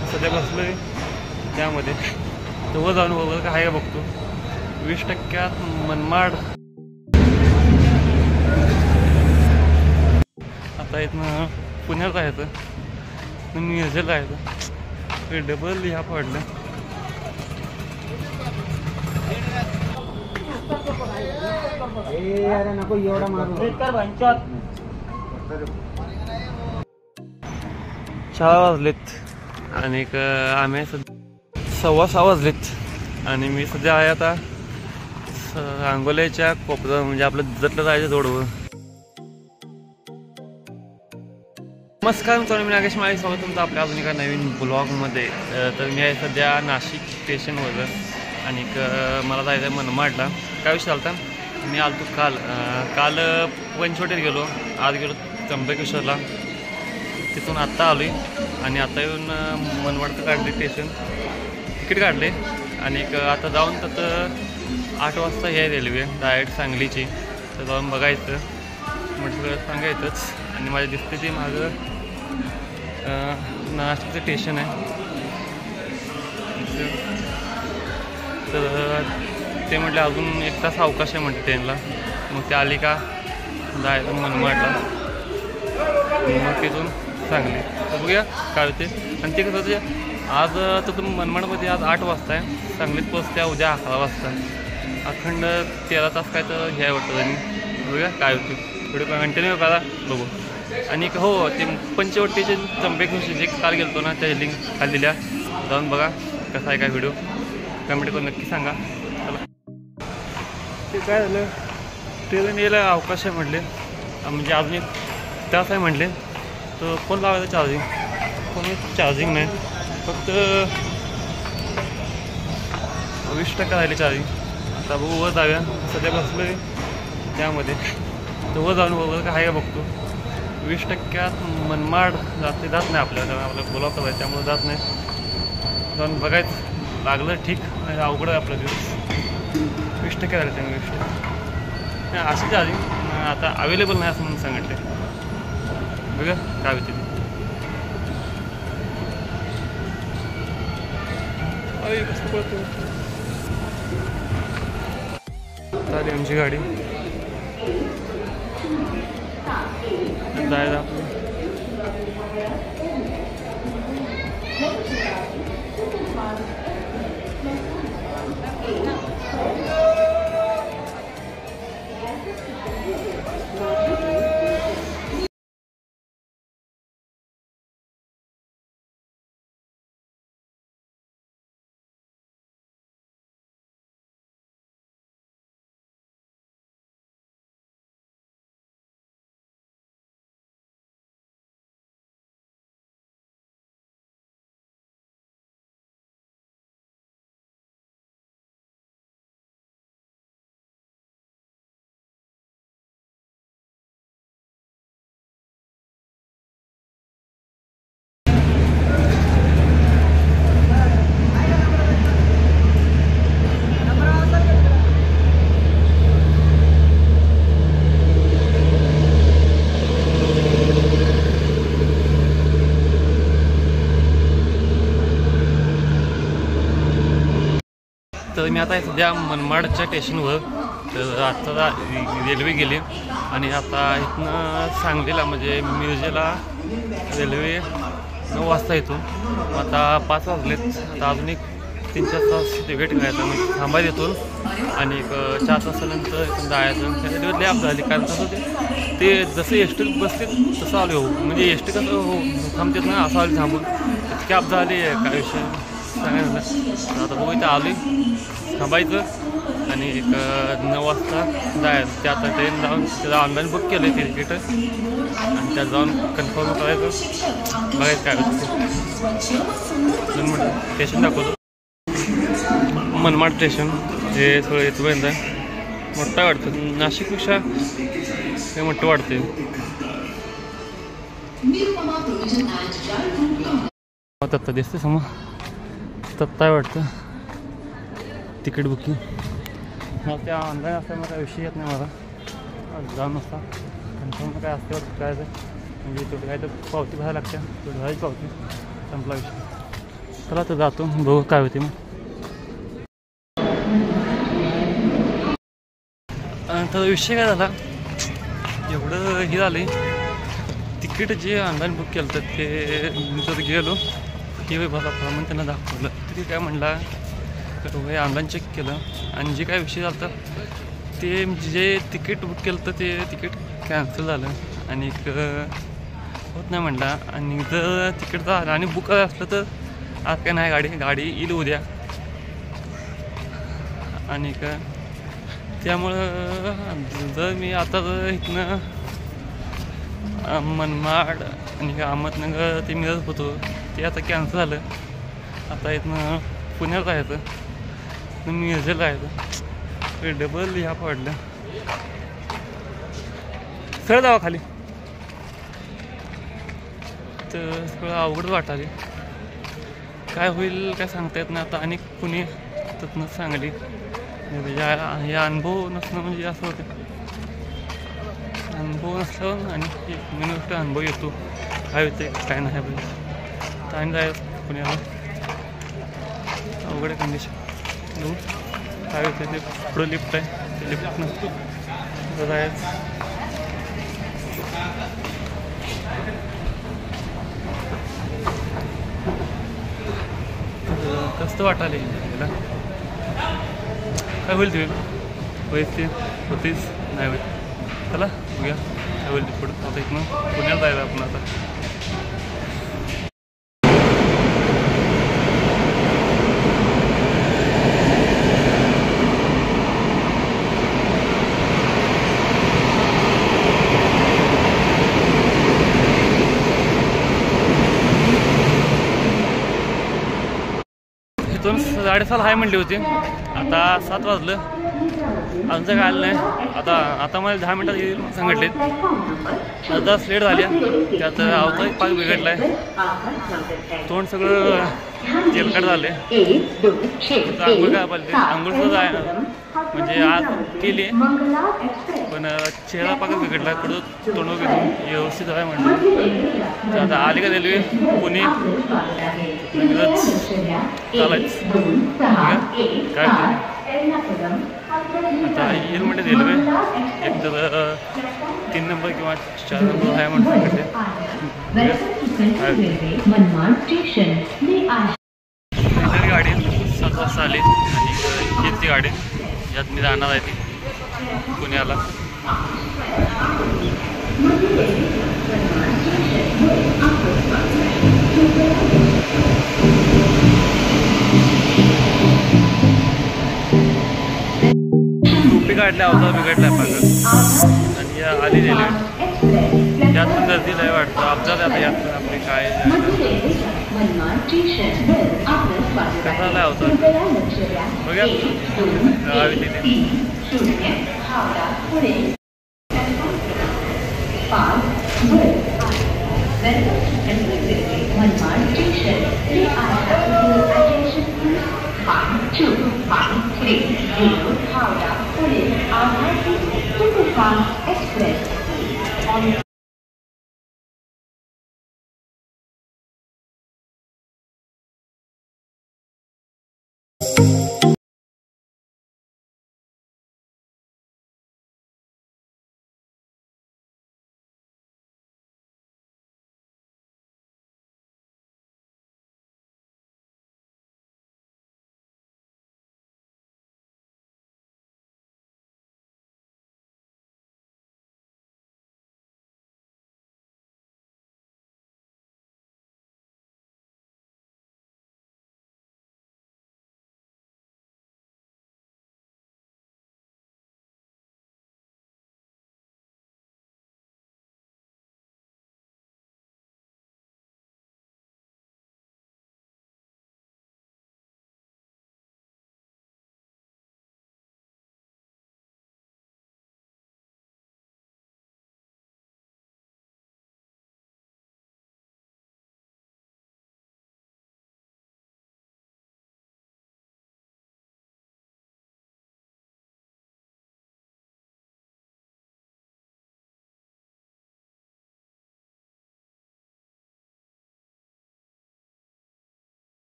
सध्या बसलो आहे त्यामध्ये तो जाऊन बघू काय आहे का बघतो. 20% मनमाड. आता इथनं पुण्यात जायचं, मिरजेला जायचं, डबल ह्या पडलं. नको एवढा मारू. 4 वाजलेत आणि आम्ही 6:15 वाजलेत आणि मी सध्या आहे आता अंगोल्याच्या कोपरा, म्हणजे आपलं जतलं जायचं जोडवं. नमस्कार मित्रांनो, मी नागेश माळी, स्वागत तुमचं आपल्या अजून एका नवीन ब्लॉगमध्ये. तर मी आहे सध्या नाशिक स्टेशनवर आणि मला जायचं आहे मनमाडला. काय विषय चालता, मी आलो काल पंचवटीत गेलो, आज गेलो त्र्यंबकेश्वरला, तिथून आत्ता आलो आहे आणि आता येऊन मनमाडचं काढले स्टेशन, तिकीट काढले आणि आता जाऊन तर 8 वाजता हे रेल्वे डायरेक्ट सांगलीची, तर जाऊन बघायचं म्हटलं सांगायचंच. आणि माझ्या दिसते ते माझं नाशिकचं स्टेशन आहे, तर ते म्हटलं अजून 1 तास अवकाश आहे म्हणते ट्रेनला. मग ते आली का जायचं मनमाडला, मग तिथून सांगली. तर बघूया काय होते. आणि ते कसं ते आज तर मनमाडमध्ये आज 8 वाजता आहे, सांगलीत पोचत्या उद्या 11 वाजता. अखंड 13 तास काय तर हे वाटतं आणि बघूया काय होते. व्हिडिओ कंटिन्यू करा बघू. आणि हो, ते पंचवटीचे त्र्यंबकेश्वर जे काल गेलो ना, त्या लिंक खाली दिल्या, जाऊन बघा कसा आहे काय व्हिडिओ, कमेंट करून नक्की सांगा. चला, ते काय झालं, ट्रेन यायला अवकाश आहे म्हटले, म्हणजे अजून 1 तास आहे म्हटले. तर फोन लावायचं चार्जिंग, फोन चार्जिंग नाही, फक्त 20% राहिले चार्जिंग. आता बघू वर जाऊया, सध्या बसलो आहे त्यामध्ये, तर वर जाऊन बघू काय आहे का बघतो. 20% मनमाड जात नाही आपल्याला, कारण आपल्याला बोलावतं आहे त्यामुळे जात नाही. जाऊन बघायचं, लागलं ठीक, नाही अवघड आहे आपलं दिवस. 20% झाले त्यामुळे 20% नाही अशी चार्जिंग आता अवेलेबल नाही असं म्हणून सांगितले. बघा काय होते ते. कसं पडतो चालेल आमची गाडी जायला आपलं. तर मी आता सध्या मनमाडच्या स्टेशनवर, तर आता रेल्वे गेली आणि आता इथनं सांगलीला म्हणजे मिरजेला रेल्वे 9 वाजता येतो. आता 5 वाजलेत, आता अजून 3-4 तास ते वेट करायचं, म्हणजे थांबायला येतो आणि 4 तासानंतर इथून जायचं. रेल्वे लय अपघात झाली, कारण तसं ते जसं एस टी बसते तसं आलो हो, म्हणजे एस टी कसं हो थांबतेत ना, असं आली थांबून. इतकी अपघात झाली काय विषय सांगायचं. आता बघू इथं आली, थांबायचं आणि 9 वाजता जायचं. ते आता ट्रेन जाऊन त्याला ऑनलाईन बुक केलं आहे तिकीट आणि त्यात जाऊन कन्फर्म करायचं, बघायचं काय होतं. स्टेशन दाखवतो, मनमाड स्टेशन हे सगळं इथपर्यंत आहे. मोठं वाटतं, नाशिकपेक्षा हे मोठं वाटते. तत्ता दिसते समोर, तत्ता वाटतं तिकीट बुकिंग. मग त्या ऑनलाईन असल्यामुळे काय विषय येत नाही मला, जाऊन नसता कन्फर्म काय असते करायचं, म्हणजे तेवढं काय तर पावती भरायला लागते, तेवढी भरायची पावती, संपला विषय. चला तर जातो, बघू काय होते मग. तर विषय काय झाला, एवढं हे झालं तिकीट जे ऑनलाईन बुक केलं तर ते मी तर गेलो की मला मग त्यांना दाखवलं तरी काय म्हणला तर ऑनलाईन चेक केलं आणि जे काय विषय झाला ते जे तिकीट बुक केलं तर ते तिकीट कॅन्सल झालं आणि होत नाही म्हटला. आणि जर तिकीट झालं आणि बुक असलं तर आज काय नाही, गाडी येईल उद्या. आणि त्यामुळं जर मी आता इथनं मनमाड आणि अहमदनगर ते मिळत होतो ते आता कॅन्सल झालं. आता इथनं पुण्यात जायचं, मिरजेला जायचं, डबल ह्या पडलं. सर जावा खाली, तर सगळं अवघड वाटाले. काय होईल काय सांगता येत नाही आता. आणि कुणी तिथनं सांगली हे अनुभव नसणं म्हणजे असं होतं, अनुभव नसलं आणि एक मेन गोष्ट अनुभव येतो काय होते काय नाही पाहिजे. तर आणि जायचं पुण्याला अवघड कंडिशन काय होते ते पुढं लिफ्ट आहे ते लिफ्ट नसतं जायचं. कसं वाटाले त्याला काय होईल ते पैसे होतीच नाही होईल. चला बघूया काय होईल ते पुढं. आता इथनं पुण्यात जायला आपण आता. इथून 6:30 आहे म्हणली होती, आता 7 वाजलं अजून काय आलं नाही. आता मला 10 मिनटात येईल सांगितले. आता लेट झाली त्यात आवता एक पाक बिघडला आहे, तोंड सगळं तेलकट झालं आहे. आंघोळ काय पाहिजे आंघोळ सुद्धा आहे म्हणजे आज केली पण चेहरा पाकच बिघडला पुढं तोंड वगैरे व्यवस्थित आहे म्हणलं. आता आली का रेल्वे पुणे चालायचं काय आता येईल म्हणजे रेल्वे एक तर 3 नंबर किंवा 4 नंबर आहे म्हणून गाडी 7 वाजता आली आणि हीच ती गाडी यात मी जाणार आहे ती पुण्याला. टोपी काढल्या अवतार बिघडल्या पाहिजे आणि आली रेल्वे यात पण गर्दी नाही वाटतं. अपघात आता यात आपली काय कसा आला अवतार बघा हवी तिथे. Express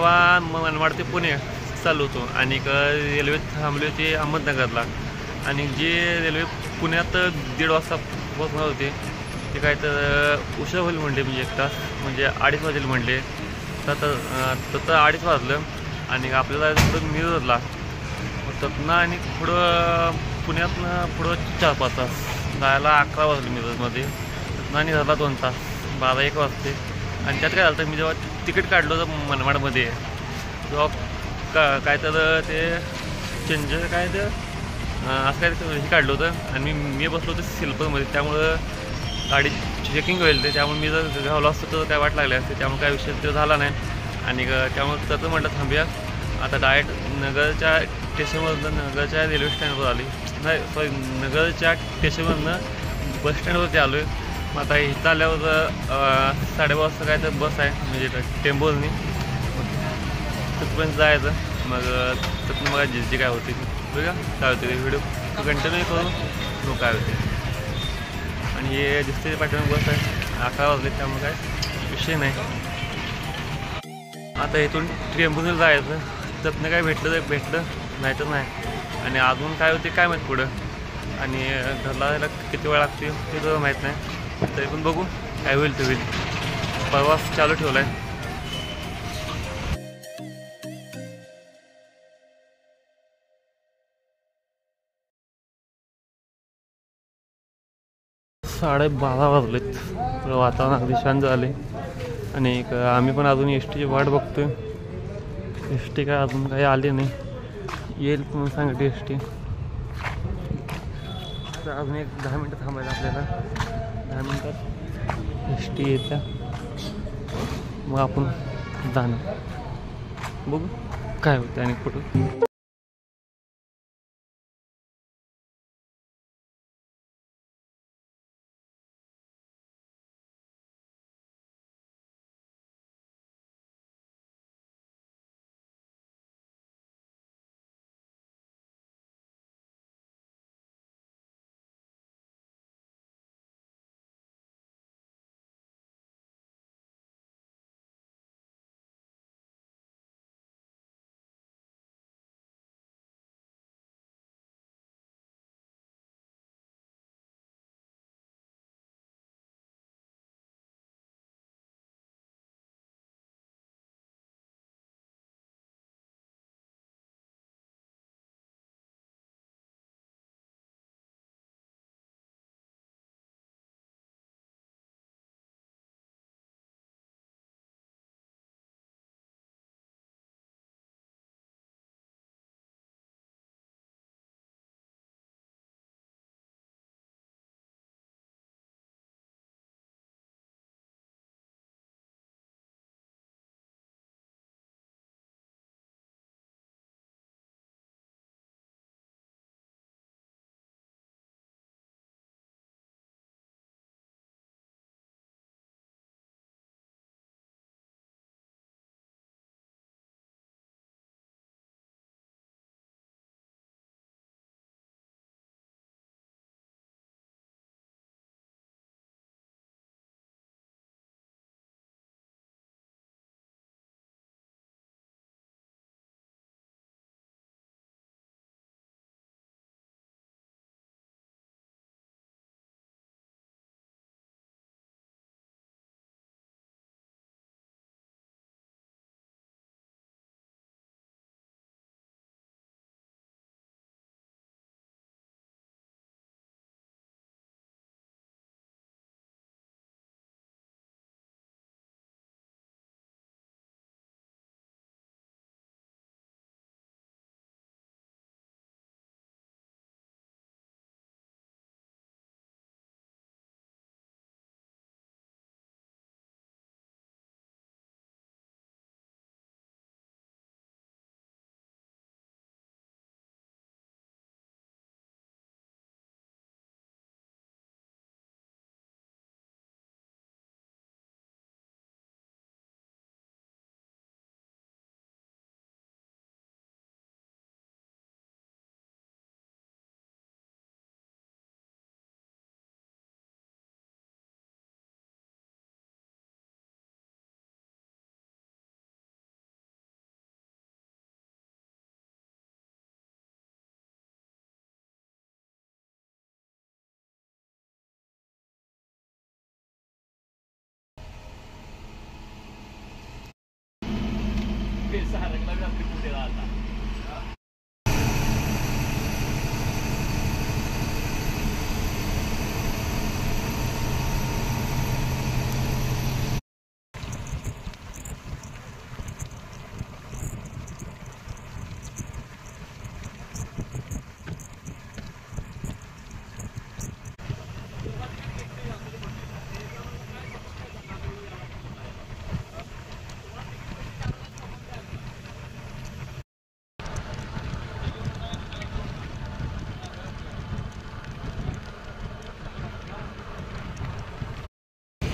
तेव्हा मनमाड ते पुणे चालू होतो आणि रेल्वे थांबली होती अहमदनगरला आणि जी रेल्वे पुण्यात 1:30 वाजता पोहोचणार होती ते काय तर उशीर होईल म्हणले म्हणजे 1 तास म्हणजे 2:30 वाजेल म्हणले तर 2:30 वाजलं आणि आपल्याला पुढं मिरजला तिथनं आणि पुढं पुण्यातनं पुढं 4-5 तास जायला 11 वाजले मिरजमध्ये तिथनं आणि झाला 2 तास 12-1 वाजते आणि त्यात काय झालं मी जेव्हा तिकीट काढलं होतं मनमाडमध्ये तेव्हा काय तर ते चेंज काय ते असं काय हे काढलं होतं आणि मी बसलो होतो स्लीपरमध्ये त्यामुळं गाडी चेकिंग होईल ते त्यामुळे मी जर घावलं असतं तर काय वाट लागली असते त्यामुळे काय विषय तो झाला नाही आणि त्यामुळे तसं म्हटलं थांबूया आता डायरेक्ट नगरच्या स्टेशनवरनं नगरच्या रेल्वे स्टँडवर आली नाही सॉरी नगरच्या स्टेशनवरनं बस स्टँडवरती आलो आहे मग आता इथं आल्यावर 12:30 वाजता काय तर बस आहे म्हणजे टेम्पोनी तिथपर्यंत जायचं मग तिथून मग जी काय होते बघा काय होते व्हिडिओ कंटिन्यू करून मग काय होते आणि हे दिसते पाठीमागे बस आहे 11 वाजले त्यामुळे काय विषय नाही आता इथून टेम्पोने जायचं त्यातनं काय भेटलं नाही तर नाही आणि अजून काय होते काय माहीत पुढं आणि घरला जायला किती वेळ लागते ते तर माहीत नाही तरी पण बघू काय होईल ते होईल प्रवास चालू ठेवला आहे 12:30 वाजलेत तर वातावरण अगदी शांत झाले आणि आम्ही पण अजून एस टीची वाट बघतोय एस टी काय अजून काही आली नाही येईल म्हणून सांगते एस टी तर अजून एक 10 मिनटं थांबायला आपल्याला 10 मिनटात एस टी येत्या मग आपण जाणार बघू काय होतं आणि कुठं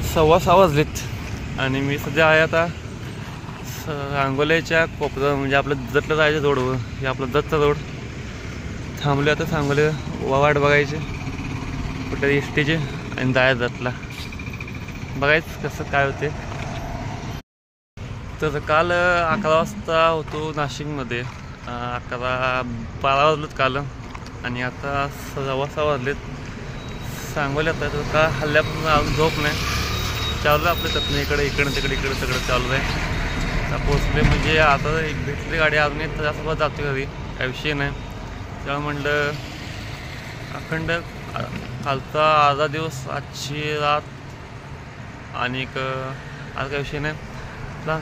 6:15 वाजलेत आणि मी सध्या आहे आता सांगोल्याच्या कोपरा म्हणजे आपलं जतला जायचं रोडवर हे आपलं दत्तचा रोड थांबले आता सांगोले वाट बघायचे कुठे एस टीचे आणि जायचं जतला बघायचं कसं काय होते. तर काल 11 वाजता होतो नाशिकमध्ये 11-12 वाजलेत काल आणि आता 6:15 वाजलेत सांगोल्यात आहे. तर का हल्ल्यापासून अजून झोप नाही चालू आहे आपल्या तत्न इकडं तिकडे सगळं चालू आहे. आता पोचले म्हणजे आता एक भेटली गाडी अजून एक तासासोबत जाते घरी काही विषय नाही. तेव्हा म्हणलं अखंड कालचा अर्धा दिवस आजची रात आणि आज काही विषय नाही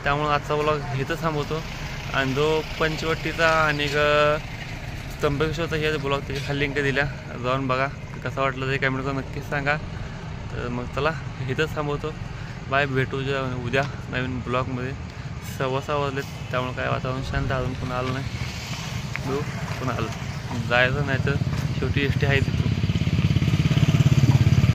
त्यामुळं आजचा ब्लॉग इथं थांबवतो आणि जो पंचवटीचा आणि त्र्यंबकेश्वरचा हे ब्लॉग त्याची खाली लिंक दिल्या जाऊन बघा कसं वाटलं ते कमेंट करून नक्कीच सांगा. तर मग चला इथंच थांबवतो बाय भेटू उद्या नवीन ब्लॉगमध्ये. 6:15 वाजलेत त्यामुळे काय वातावरण शांत अजून पुन्हा आलं नाही पुन्हा आलं जायचं नाही तर शेवटी एस टी आहे तिथून.